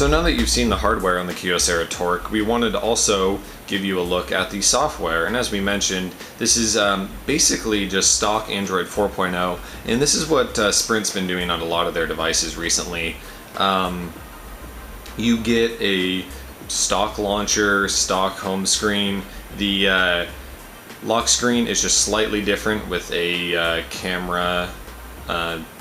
So now that you've seen the hardware on the Kyocera Torque, we wanted to also give you a look at the software. And as we mentioned, this is basically just stock Android 4.0, and this is what Sprint's been doing on a lot of their devices recently. You get a stock launcher, stock home screen. The lock screen is just slightly different with a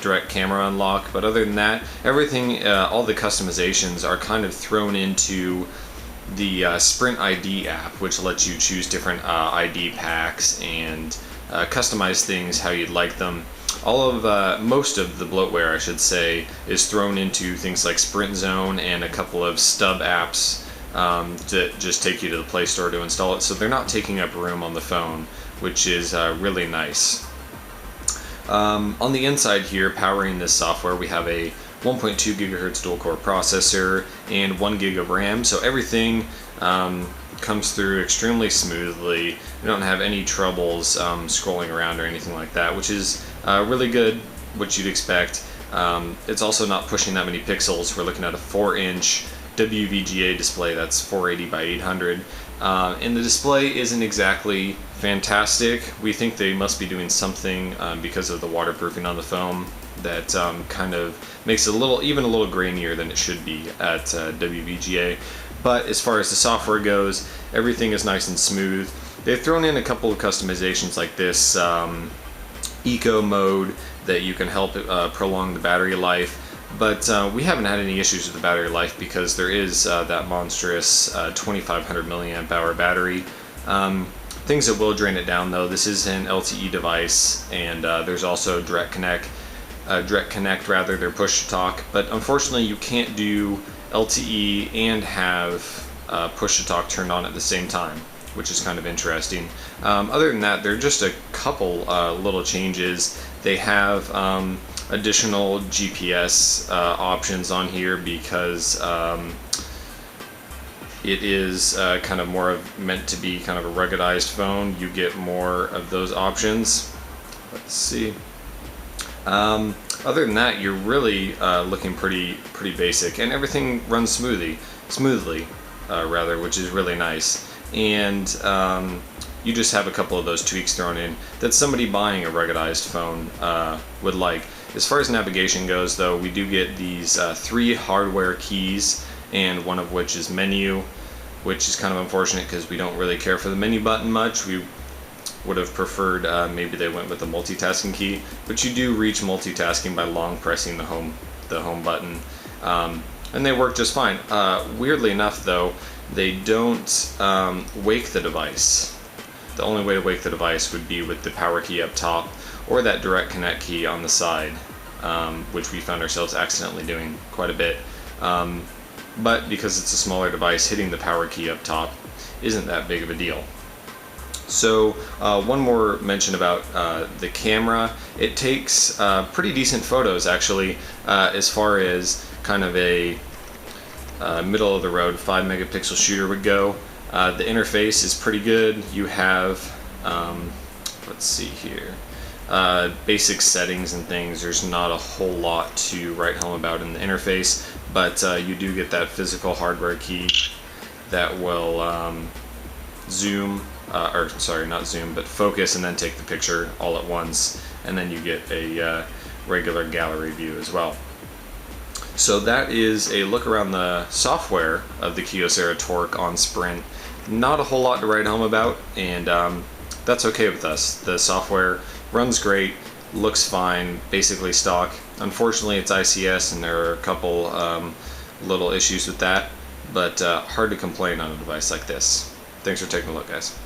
direct camera unlock, but other than that, everything, all the customizations are kind of thrown into the Sprint ID app, which lets you choose different ID packs and customize things how you'd like them. Most of the bloatware, I should say, is thrown into things like Sprint Zone and a couple of stub apps to just take you to the Play Store to install it, so they're not taking up room on the phone, which is really nice. On the inside here, powering this software, we have a 1.2 gigahertz dual-core processor and 1 gig of RAM, so everything comes through extremely smoothly. We don't have any troubles scrolling around or anything like that, which is really good, what you'd expect. It's also not pushing that many pixels. We're looking at a 4-inch WVGA display that's 480 by 800. And the display isn't exactly fantastic. We think they must be doing something because of the waterproofing on the foam that kind of makes it even a little grainier than it should be at WVGA. But as far as the software goes, everything is nice and smooth. They've thrown in a couple of customizations like this eco mode that you can help prolong the battery life. But we haven't had any issues with the battery life because there is that monstrous 2500 milliamp hour battery. Things that will drain it down though, this is an LTE device, and there's also direct connect rather, their push to talk. But unfortunately you can't do LTE and have push to talk turned on at the same time, which is kind of interesting. Other than that, there are just a couple little changes. They have additional GPS options on here because it is kind of more meant to be kind of a ruggedized phone. You get more of those options. Let's see. Other than that, you're really looking pretty basic, and everything runs smoothly, which is really nice. And you just have a couple of those tweaks thrown in that somebody buying a ruggedized phone would like. As far as navigation goes, though, we do get these 3 hardware keys, and one of which is menu, which is kind of unfortunate because we don't really care for the menu button much. We would have preferred maybe they went with the multitasking key, but you do reach multitasking by long pressing the home button, and they work just fine. Weirdly enough, though, they don't wake the device. The only way to wake the device would be with the power key up top or that direct connect key on the side, which we found ourselves accidentally doing quite a bit. But because it's a smaller device, hitting the power key up top isn't that big of a deal. So one more mention about the camera. It takes pretty decent photos, actually, as far as kind of a middle of the road 5 megapixel shooter would go. The interface is pretty good. You have, let's see here, basic settings and things. There's not a whole lot to write home about in the interface, but you do get that physical hardware key that will zoom, or sorry, not zoom, but focus and then take the picture all at once, and then you get a regular gallery view as well. So that is a look around the software of the Kyocera Torque on Sprint. Not a whole lot to write home about, and that's okay with us. The software runs great, looks fine, basically stock. Unfortunately, it's ICS, and there are a couple little issues with that, but hard to complain on a device like this. Thanks for taking a look, guys.